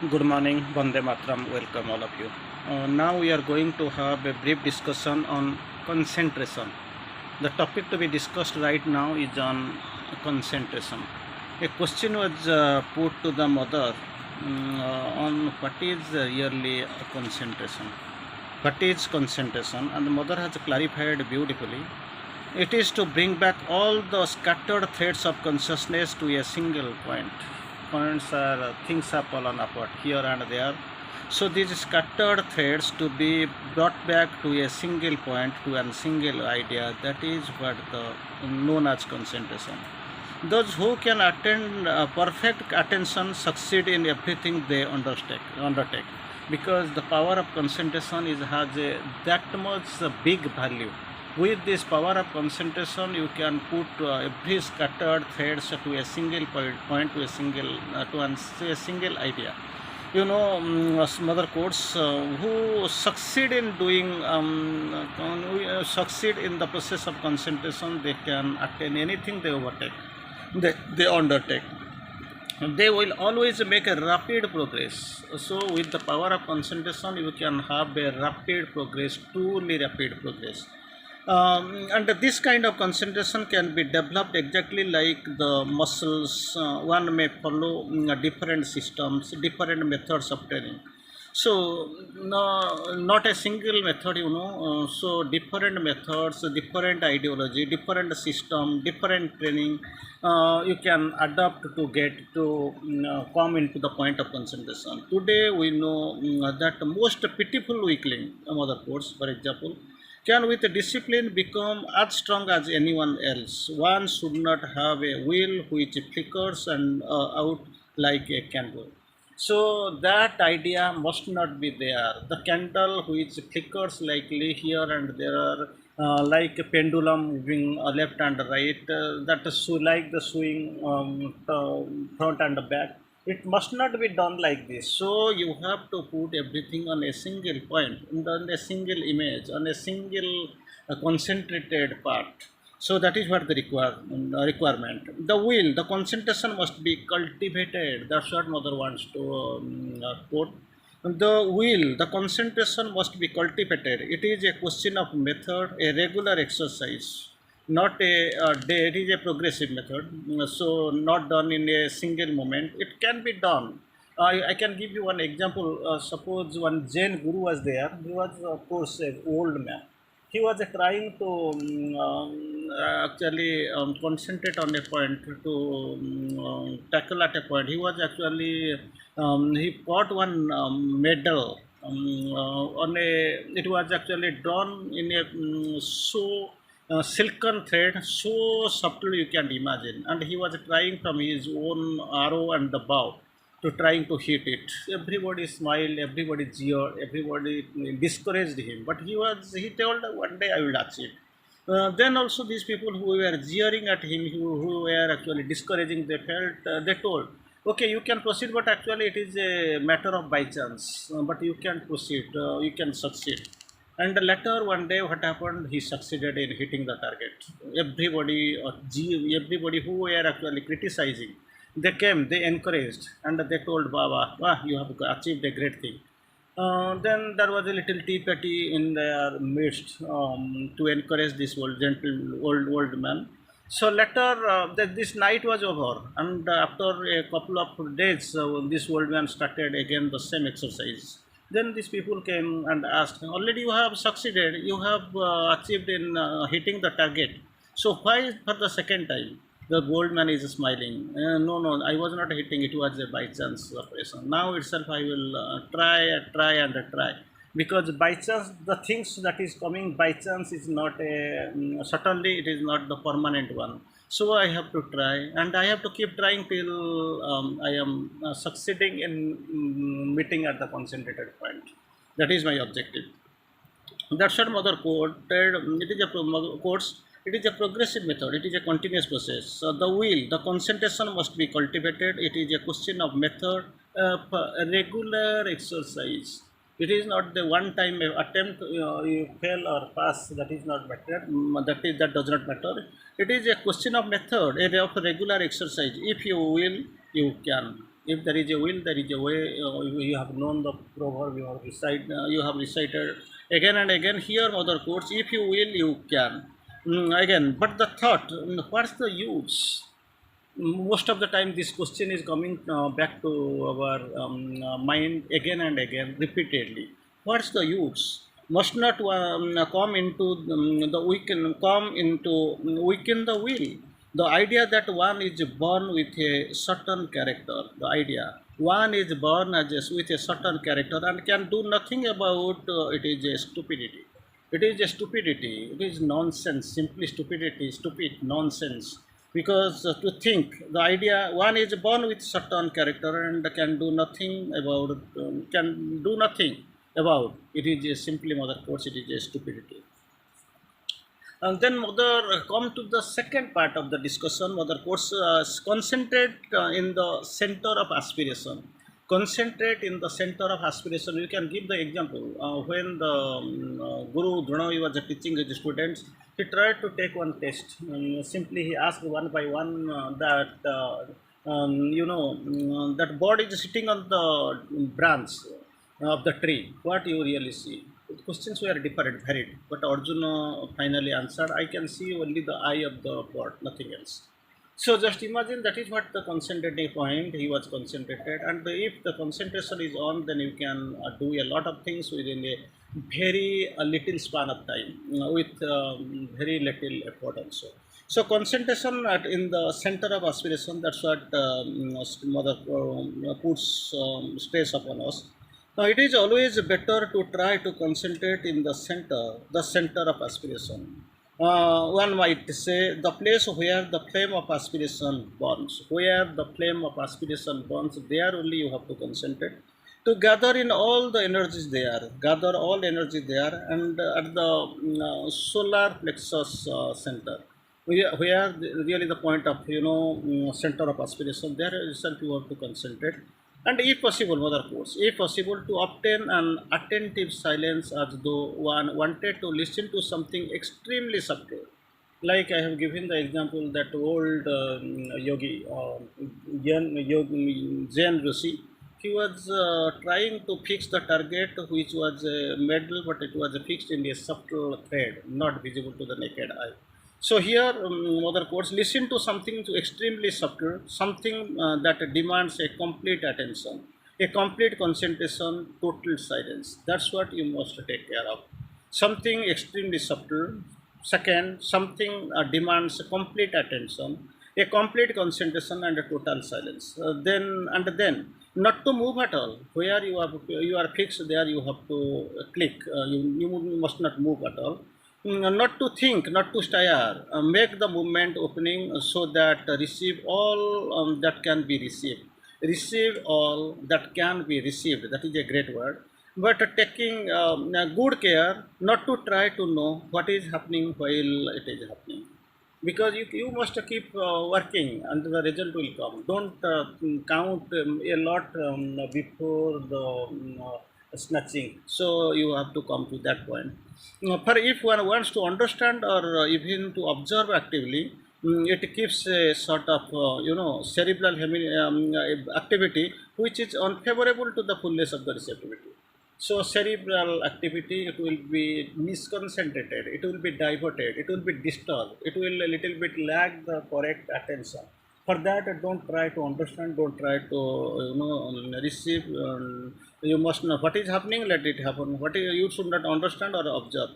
Good morning, Vande Matram, welcome all of you. Now we are going to have a brief discussion on concentration. The topic to be discussed right now is on concentration. A question was put to the mother on what is really concentration. What is concentration? And the mother has clarified beautifully. It is to bring back all the scattered threads of consciousness to a single point. Points are things have fallen apart here and there. So these scattered threads to be brought back to a single point, to a single idea. That is what the known as concentration. Those who can attend perfect attention succeed in everything they undertake because the power of concentration has that much big value. With this power of concentration, you can put every scattered threads to a single point to a single idea. Some other quotes who succeed in doing who succeed in the process of concentration, they can attain anything they overtake, they undertake. They will always make a rapid progress. So with the power of concentration, you can have a rapid progress, truly rapid progress. And this kind of concentration can be developed exactly like the muscles. One may follow different systems, different methods of training. So, no, not a single method, so different methods, different ideology, different system, different training, you can adapt to get to come into the point of concentration. Today, we know that most pitiful weakling, mother force, for example, can with discipline become as strong as anyone else. One should not have a will which flickers and out like a candle. So that idea must not be there. The candle which flickers likely here and there, like a pendulum moving left and right, that is like the swing front and back. It must not be done like this. So you have to put everything on a single point, on a single image, on a single concentrated part. So that is what the requirement. The will, the concentration must be cultivated. That's what mother wants to quote. The will, the concentration must be cultivated. It is a question of method, a regular exercise, not a day. It is a progressive method. So not done in a single moment. It can be done. I can give you one example. Suppose one Jain guru was there. He was, of course, an old man. He was trying to actually concentrate on a point to tackle at a point. He was actually he got one medal on a. It was actually drawn in a so silken thread, so subtle you can imagine, and he was trying from his own arrow and the bow to trying to hit it. Everybody smiled, everybody jeered, everybody discouraged him. But he told, one day I will achieve. Then also these people who were jeering at him, who were actually discouraging, they told, okay, you can proceed, but actually it is a matter of by chance. But you can proceed, you can succeed. And later one day, what happened? He succeeded in hitting the target. Everybody who were actually criticizing, they came, they encouraged, and they told Baba, "Wow, you have achieved a great thing." Then there was a little tea party in their midst to encourage this old gentle old man. So later, this night was over, and after a couple of days, this old man started again the same exercise. Then these people came and asked, "Already you have succeeded. You have achieved in hitting the target. So why for the second time?" The old man is smiling. No, no, I was not hitting. It was a by chance operation. Now itself, I will try and try, because by chance, the things that is coming by chance is not a certainly it is not the permanent one. So I have to try, and I have to keep trying till I am succeeding in meeting at the concentrated point. That is my objective. That's what mother quoted. It is a quotes. It is a progressive method. It is a continuous process. So the will, the concentration must be cultivated. It is a question of method, a regular exercise. It is not the one-time attempt. You fail or pass. That is not matter. That does not matter. It is a question of method, of regular exercise. If you will, you can. If there is a will, there is a way. You have known the proverb. You have recited again and again. Here, mother quotes, "If you will, you can." Again, but the thought, what's the use? Most of the time, this question is coming back to our mind again and again, repeatedly. What's the use? Must not come into weaken the will. The idea that one is born with a certain character. The idea one is born with a certain character and can do nothing about it is a stupidity. It is a stupidity. It is nonsense. Simply stupidity. Stupid nonsense. Because to think the idea one is born with certain character and can do nothing about it is a simply mother course. It is a stupidity. And then mother come to the second part of the discussion. Mother course concentrate in the center of aspiration. Concentrate in the center of aspiration. You can give the example when the Guru Drona was teaching his students. He tried to take one test. Simply he asked one by one that bird is sitting on the branch of the tree. What you really see? The questions were different, varied, but Arjuna finally answered, I can see only the eye of the bird, nothing else. So just imagine that is what the concentrating point he was concentrated, and if the concentration is on, then you can do a lot of things within a very little span of time with very little effort also. So concentration in the center of aspiration. That's what mother puts stress upon us. Now, it is always better to try to concentrate in the center of aspiration. One might say the place where the flame of aspiration burns, there only you have to concentrate. To gather in all the energies there, gather all energy there, and at the solar plexus center, really the point of center of aspiration, there itself you have to concentrate. And if possible, mother quotes, if possible, to obtain an attentive silence as though one wanted to listen to something extremely subtle. Like I have given the example that old yogi, Zen Rishi, he was trying to fix the target which was a medal, but it was fixed in a subtle thread, not visible to the naked eye. So here, mother quotes, listen to something extremely subtle, something that demands a complete attention, a complete concentration, total silence. That's what you must take care of. Something extremely subtle. Second, something demands complete attention, a complete concentration, and a total silence. Then, not to move at all. Where you are fixed, there you have to click. You must not move at all. Not to think, not to stare, make the movement opening so that receive all that can be received. Receive all that can be received. That is a great word. But taking good care not to try to know what is happening while it is happening. Because you must keep working and the result will come. Don't count a lot before the snatching. So you have to come to that point. For if one wants to understand or even to observe actively, it keeps a sort of cerebral activity which is unfavorable to the fullness of the receptivity. So cerebral activity, it will be misconcentrated, it will be diverted, it will be disturbed, it will a little bit lack the correct attention. For that, don't try to understand, don't try to receive. You must know what is happening, let it happen. You should not understand or observe.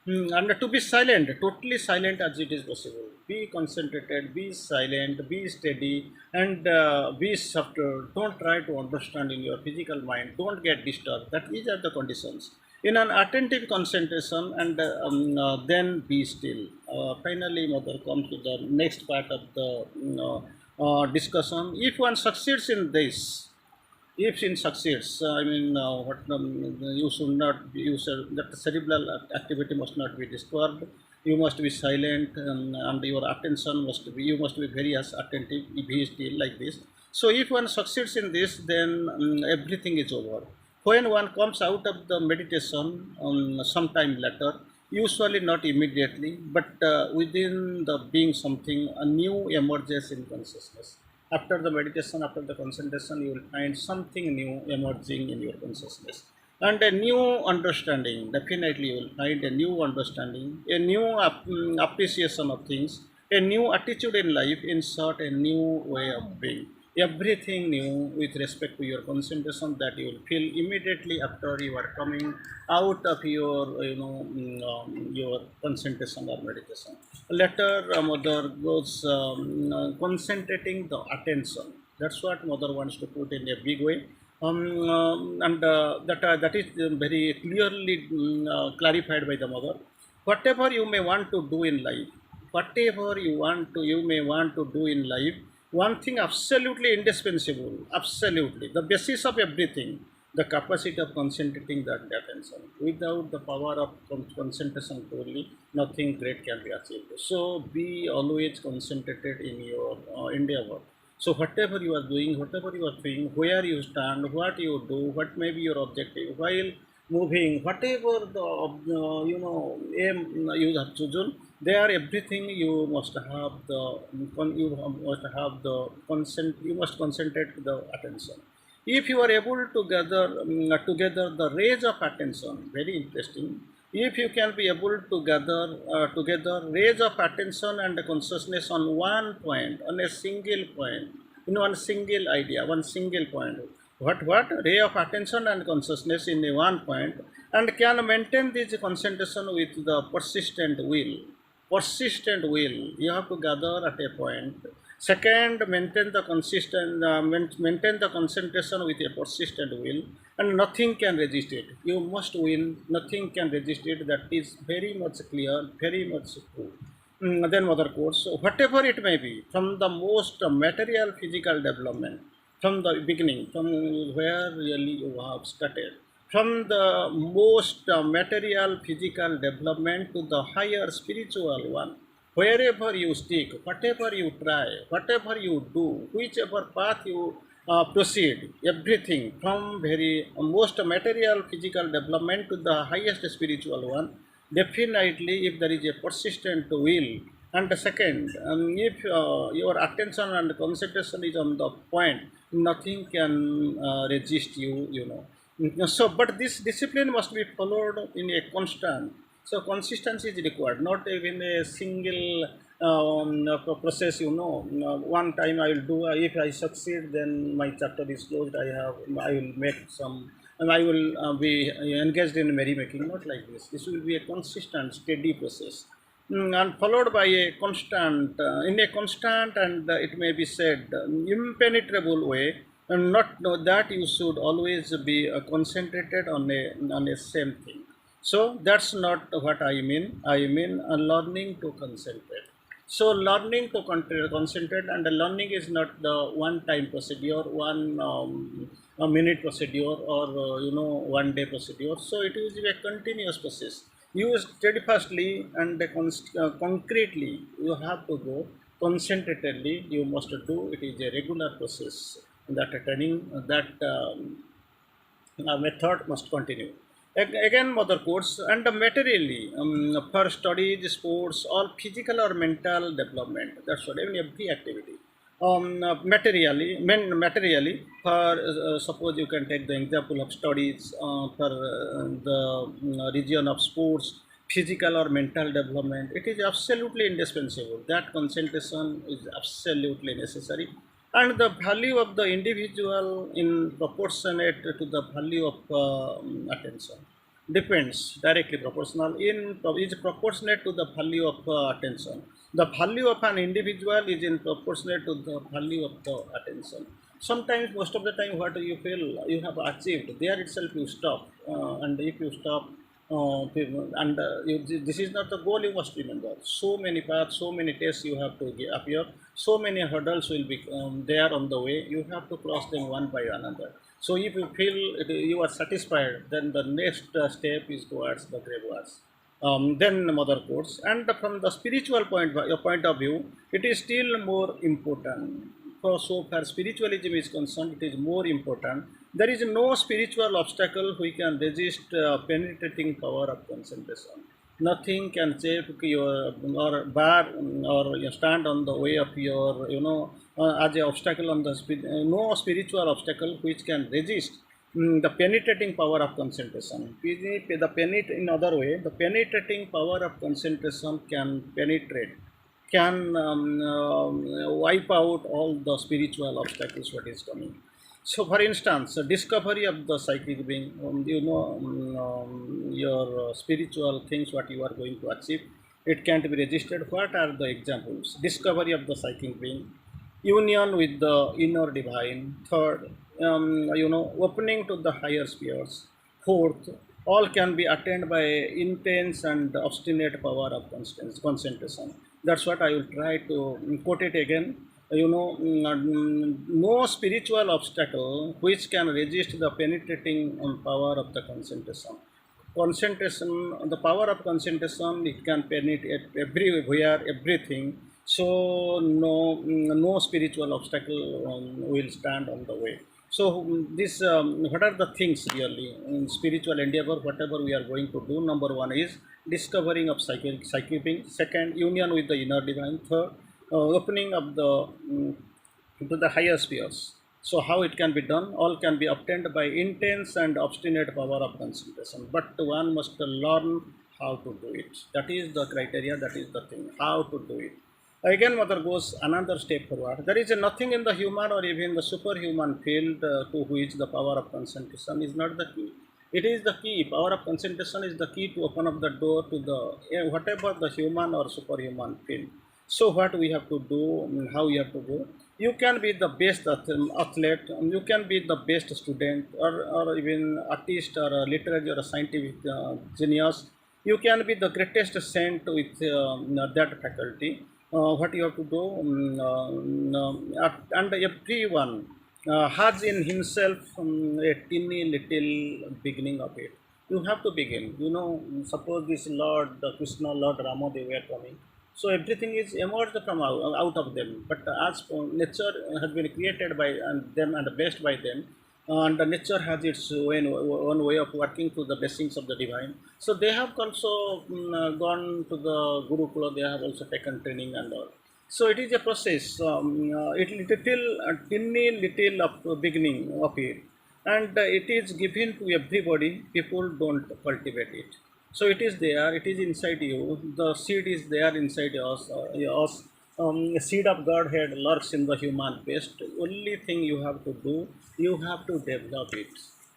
And to be silent, totally silent as it is possible. Be concentrated, be silent, be steady, and be subtle. Don't try to understand in your physical mind. Don't get disturbed. These are the conditions. In an attentive concentration, and then be still. Finally, mother comes to the next part of the discussion. If one succeeds in this, if it succeeds, what you should not use that cerebral activity must not be disturbed. You must be silent, and your attention must be. You must be very attentive. Be still like this. So if one succeeds in this, then everything is over. When one comes out of the meditation, sometime later, usually not immediately, but within the being something, a new emerges in consciousness. After the meditation, after the concentration, you will find something new emerging in your consciousness. And a new understanding, definitely you will find a new understanding, a new appreciation of things, a new attitude in life, in short, a new way of being. Everything new with respect to your concentration that you will feel immediately after you are coming out of your, your concentration or meditation. Later, mother goes concentrating the attention. That's what mother wants to put in a big way. And that is very clearly clarified by the mother. Whatever you may want to do in life, whatever you may want to do in life, one thing absolutely indispensable, absolutely the basis of everything, the capacity of concentrating that attention. Without the power of concentration totally, nothing great can be achieved. So be always concentrated in your endeavor. So whatever you are doing, whatever you are doing, where you stand, what you do, what may be your objective, while moving, whatever the aim you have chosen, there everything you must have the consent. You must concentrate the attention. If you are able to gather together the rays of attention, very interesting. If you can be able to gather together rays of attention and consciousness on one point, on a single point, one single idea, one single point. What ray of attention and consciousness in a one point, and can maintain this concentration with the persistent will. Persistent will. You have to gather at a point. Second, maintain the maintain the concentration with a persistent will, and nothing can resist it. You must win. Nothing can resist it. That is very much clear, very much true. Then mother quotes, whatever it may be, from the most material physical development, from the beginning, from where really you have started, from the most material physical development to the higher spiritual one, wherever you stick, whatever you try, whatever you do, whichever path you proceed, everything from very most material physical development to the highest spiritual one, definitely if there is a persistent will. And the second, if your attention and concentration is on the point, nothing can resist you, So, but this discipline must be followed in a constant. So, consistency is required, not even a single process, One time I will do, if I succeed, then my chapter is closed. I will make some, and I will be engaged in merrymaking, not like this. This will be a consistent, steady process. And followed by a constant, in a constant and it may be said impenetrable way, and not know that you should always be concentrated on a same thing. So that's not what I mean. I mean learning to concentrate. So learning to concentrate, and the learning is not the one-time procedure, one a minute procedure, or 1 day procedure. So it is a continuous process. You steadfastly and concretely you have to go concentratedly. You must do it is a regular process. That training, that method must continue. Again, mother quotes, and materially for studies, sports, or physical or mental development. That's what every activity. Materially, for suppose you can take the example of studies for the region of sports, physical or mental development. It is absolutely indispensable. That concentration is absolutely necessary, and the value of the individual in proportionate to the value of attention depends directly proportional in is proportionate to the value of attention. The value of an individual is in proportionate to the value of the attention. Sometimes, most of the time, what you feel you have achieved, there itself you stop, and if you stop, and this is not the goal. You must remember, so many paths, so many tests you have to appear, so many hurdles will be there on the way. You have to cross them one by another. So if you feel you are satisfied, then the next step is towards the gravewards. Then mother quotes, and from the spiritual point of view, it is still more important. So far spiritualism is concerned, it is more important. There is no spiritual obstacle we can resist penetrating power of concentration. Nothing can save your or bar or you stand on the way of your as a obstacle on the no spiritual obstacle which can resist the penetrating power of concentration. In other way, the penetrating power of concentration can penetrate, can wipe out all the spiritual obstacles what is coming. So, for instance, the discovery of the psychic being, your spiritual things what you are going to achieve, it can't be registered. What are the examples? Discovery of the psychic being, union with the inner divine. Third, opening to the higher spheres. Fourth, all can be attained by intense and obstinate power of concentration. That's what I will try to quote it again. No spiritual obstacle which can resist the penetrating power of the concentration. Concentration, the power of concentration, it can penetrate everywhere, everything. So no spiritual obstacle will stand on the way. So this what are the things really in spiritual endeavor? Whatever we are going to do, number one is discovering of psychic being. Second, union with the inner divine. Third, opening of the to the higher spheres. So how it can be done? All can be obtained by intense and obstinate power of concentration. But one must learn how to do it. That is the criteria. That is the thing. How to do it. Again, Mother goes another step forward. There is nothing in the human or even the superhuman field to which the power of concentration is not the key. It is the key. Power of concentration is the key to open up the door to the whatever the human or superhuman field. So what we have to do, how we have to go. You can be the best athlete, you can be the best student, or even artist or a literary or a scientific genius. You can be the greatest saint with that faculty. What you have to do, and everyone has in himself a teeny little beginning of it. You have to begin. Suppose this Lord Krishna, Lord Rama, they were coming. So everything is emerged from out of them. But as nature has been created by them and blessed by them, and the nature has its own way of working through the blessings of the divine. So they have also gone to the Gurukula. They have also taken training and all. So it is a process. It little tiny little of beginning of it, and it is given to everybody. People don't cultivate it. So it is there, it is inside you. The seed is there inside us. A seed of Godhead lurks in the human breast. Only thing you have to do, you have to develop it.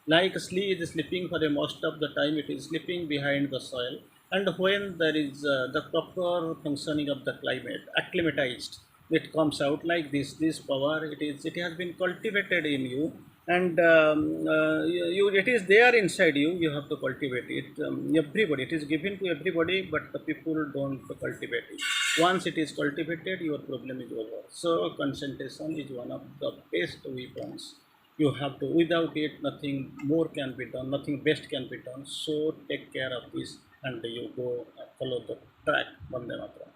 Like a flea is sleeping for the most of the time, it is sleeping behind the soil. And when there is the proper functioning of the climate, acclimatized, it comes out like this. This power, it has been cultivated in you, and it is there inside you. You have to cultivate it. Everybody, it is given to everybody, but the people don't cultivate it. Once it is cultivated, your problem is over. So concentration is one of the best weapons. You have to, without it, nothing more can be done, nothing best can be done. So take care of this, and you go follow the track. Vande Mataram.